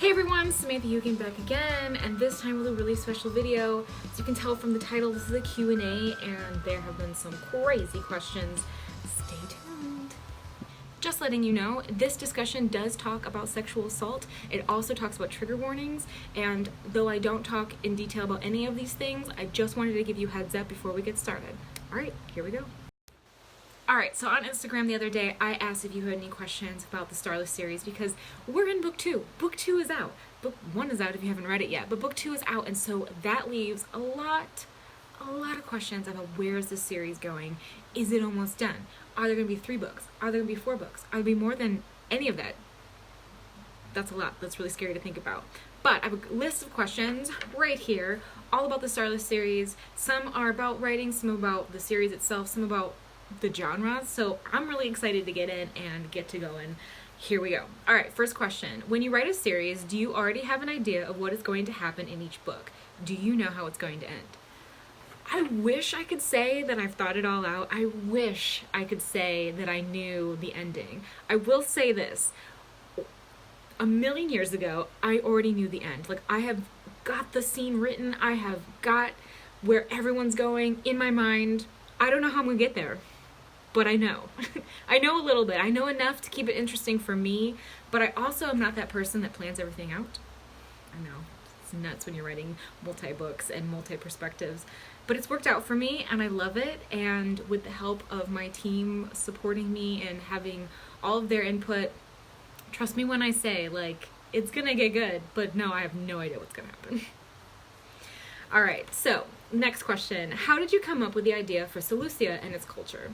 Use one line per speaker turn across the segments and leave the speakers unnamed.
Hey everyone, Samantha Heuwagen back again, and this time with a really special video. As you can tell from the title, this is a Q&A, and there have been some crazy questions. Stay tuned. Just letting you know, this discussion does talk about sexual assault. It also talks about trigger warnings, and though I don't talk in detail about any of these things, I just wanted to give you a heads up before we get started. Alright, here we go. Alright, so on Instagram the other day, I asked if you had any questions about the Starless series because we're in book 2. Book 2 is out. Book 1 is out if you haven't read it yet, but book 2 is out, and so that leaves a lot of questions about where is this series going? Is it almost done? Are there going to be 3 books? Are there going to be 4 books? Are there going to be more than any of that? That's a lot. That's really scary to think about. But I have a list of questions right here, all about the Starless series. Some are about writing, some about the series itself, some about the genres, so I'm really excited to get in and get to going. Here we go. Alright, first question. When you write a series, do you already have an idea of what is going to happen in each book? Do you know how it's going to end? I wish I could say that I've thought it all out. I wish I could say that I knew the ending. I will say this. A million years ago, I already knew the end. Like, I have got the scene written. I have got where everyone's going in my mind. I don't know how I'm going to get there. But I know. I know a little bit. I know enough to keep it interesting for me, but I also am not that person that plans everything out. I know. It's nuts when you're writing multi-books and multi-perspectives. But it's worked out for me, and I love it, and with the help of my team supporting me and having all of their input, trust me when I say, like, it's gonna get good, but no, I have no idea what's gonna happen. Alright, so, next question. How did you come up with the idea for Seleucia and its culture?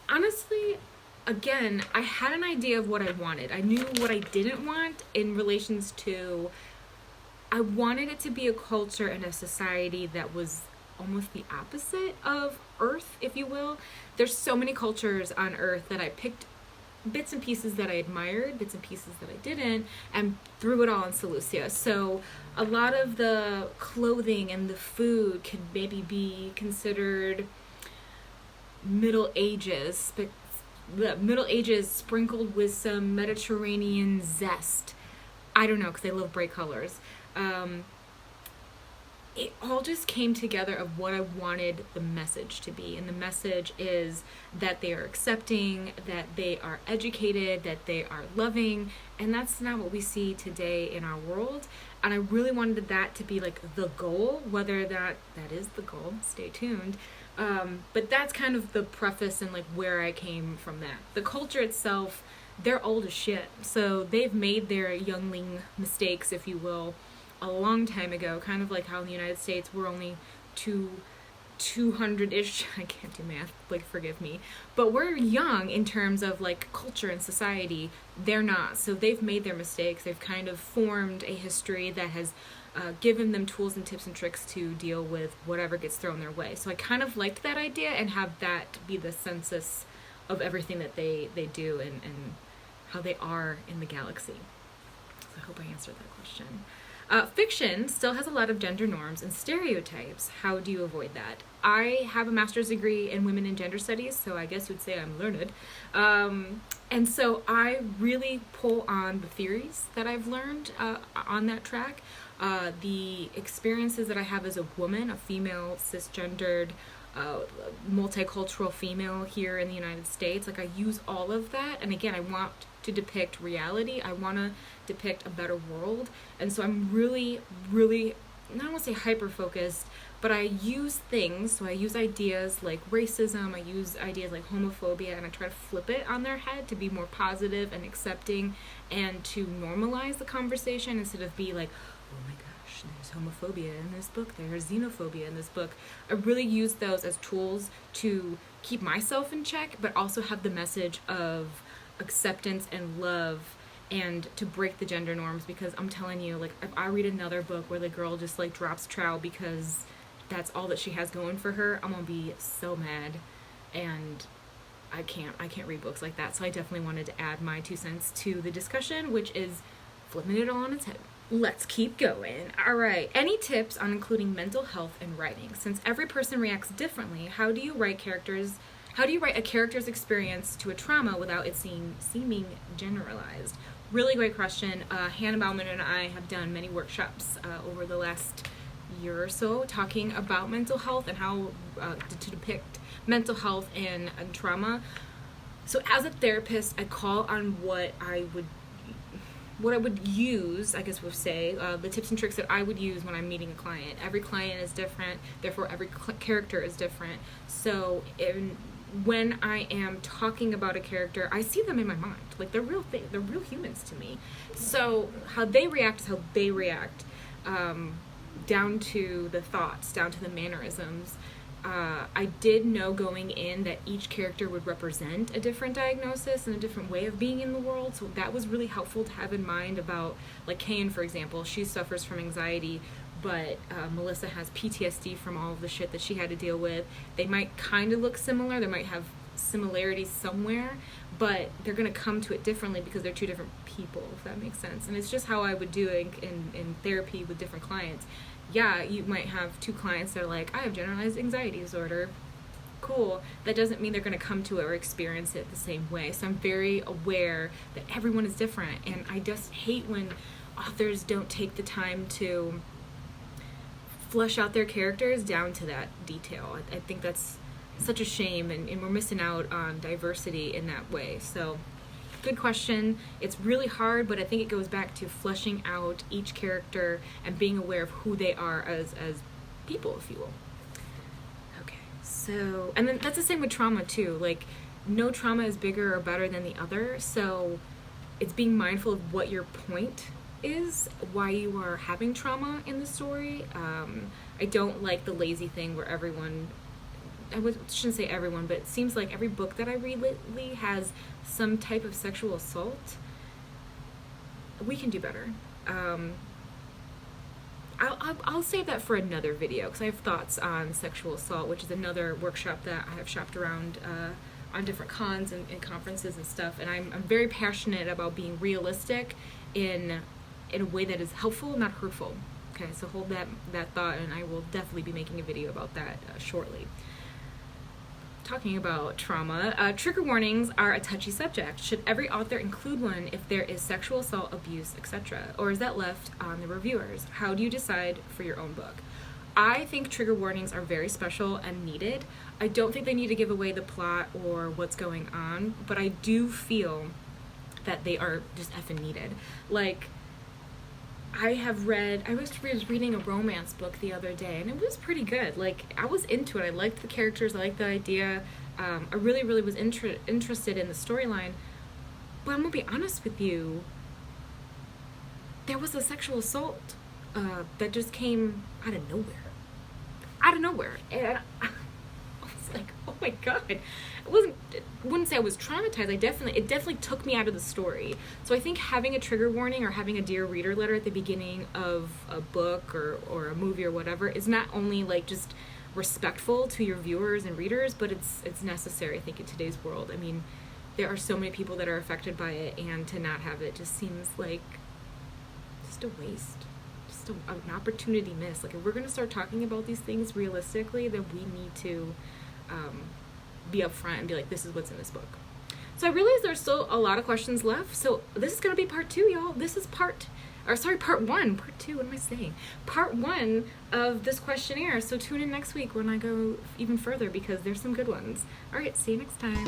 Honestly, again, I had an idea of what I wanted. I knew what I didn't want in relations to, I wanted it to be a culture and a society that was almost the opposite of Earth, if you will. There's so many cultures on Earth that I picked bits and pieces that I admired, bits and pieces that I didn't, and threw it all in Seleucia. So a lot of the clothing and the food could maybe be considered Middle Ages, but the Middle Ages sprinkled with some Mediterranean zest. I don't know, because I love bright colors. It all just came together of what I wanted the message to be. And the message is that they are accepting, that they are educated, that they are loving. And that's not what we see today in our world. And I really wanted that to be like the goal, whether that is the goal, stay tuned. But that's kind of the preface and like where I came from that. The culture itself, they're old as shit. So they've made their youngling mistakes, if you will, a long time ago, kind of like how in the United States we're only 200-ish, I can't do math, like forgive me, but we're young in terms of like culture and society. They're not. So they've made their mistakes. They've kind of formed a history that has given them tools and tips and tricks to deal with whatever gets thrown their way. So I kind of liked that idea and have that be the census of everything that they do and how they are in the galaxy. So I hope I answered that question. Fiction still has a lot of gender norms and stereotypes. How do you avoid that? I have a master's degree in women and gender studies, so I guess you'd say I'm learned. And so I really pull on the theories that I've learned on that track, the experiences that I have as a woman, a female, cisgendered, multicultural female here in the United States. Like, I use all of that, and again, I want to depict reality. I want to depict a better world, and so I'm really, I don't want to say hyper-focused, but I use things, so I use ideas like racism, I use ideas like homophobia, and I try to flip it on their head to be more positive and accepting and to normalize the conversation instead of be like, oh my gosh, there's homophobia in this book, there's xenophobia in this book. I really use those as tools to keep myself in check, but also have the message of acceptance and love and to break the gender norms, because I'm telling you, like, if I read another book where the girl just like drops trowel because that's all that she has going for her, I'm gonna be so mad, and I can't read books like that. So I definitely wanted to add my 2 cents to the discussion, which is flipping it all on its head. Let's keep going. All right. Any tips on including mental health in writing? Since every person reacts differently, how do you write a character's experience to a trauma without it seeming generalized? Really great question. Hannah Bauman and I have done many workshops over the last year or so talking about mental health and how to depict mental health and trauma. So as a therapist, I call on what I would use, I guess we'll say, the tips and tricks that I would use when I'm meeting a client. Every client is different, therefore every character is different. So when I am talking about a character, I see them in my mind. Like, they're real humans to me. So how they react is how they react, down to the thoughts, down to the mannerisms. I did know going in that each character would represent a different diagnosis and a different way of being in the world, so that was really helpful to have in mind about, like, Kane, for example. She suffers from anxiety, but Melissa has PTSD from all of the shit that she had to deal with. They might kind of look similar, they might have similarities somewhere, but they're going to come to it differently because they're two different people, if that makes sense. And it's just how I would do it in therapy with different clients. Yeah, you might have two clients that are like, I have generalized anxiety disorder. Cool. That doesn't mean they're going to come to it or experience it the same way. So I'm very aware that everyone is different. And I just hate when authors don't take the time to flesh out their characters down to that detail. I think that's such a shame, and we're missing out on diversity in that way. So good question. It's really hard, but I think it goes back to fleshing out each character and being aware of who they are as people, if you will. Okay, so, and then that's the same with trauma too. Like, no trauma is bigger or better than the other, so it's being mindful of what your point is, why you are having trauma in the story. I don't like the lazy thing where everyone, shouldn't say everyone, but it seems like every book that I read lately has some type of sexual assault. We can do better. I'll save that for another video, because I have thoughts on sexual assault, which is another workshop that I have shopped around on different cons and conferences and stuff, and I'm very passionate about being realistic in a way that is helpful, not hurtful. Okay, so hold that thought, and I will definitely be making a video about that shortly. Talking about trauma, trigger warnings are a touchy subject. Should every author include one if there is sexual assault, abuse, etc.? Or is that left on the reviewers? How do you decide for your own book? I think trigger warnings are very special and needed. I don't think they need to give away the plot or what's going on, but I do feel that they are just effing needed. Like, I was reading a romance book the other day, and it was pretty good. Like, I was into it. I liked the characters. I liked the idea. I really, really was interested in the storyline. But I'm going to be honest with you. There was a sexual assault that just came out of nowhere. Out of nowhere. And I was like, oh my God. Wouldn't say I was traumatized. It definitely took me out of the story. So I think having a trigger warning or having a Dear Reader letter at the beginning of a book or a movie or whatever is not only like just respectful to your viewers and readers, but it's necessary, I think, in today's world. I mean, there are so many people that are affected by it, and to not have it just seems like just a waste. Just an opportunity missed. Like, if we're going to start talking about these things realistically, then we need to be upfront and be like, this is what's in this book. So I realize there's still a lot of questions left, so this is going to be part 2, y'all. This is part 1. Part 2, what am I saying? Part 1 of this questionnaire, so tune in next week when I go even further, because there's some good ones. Alright, see you next time.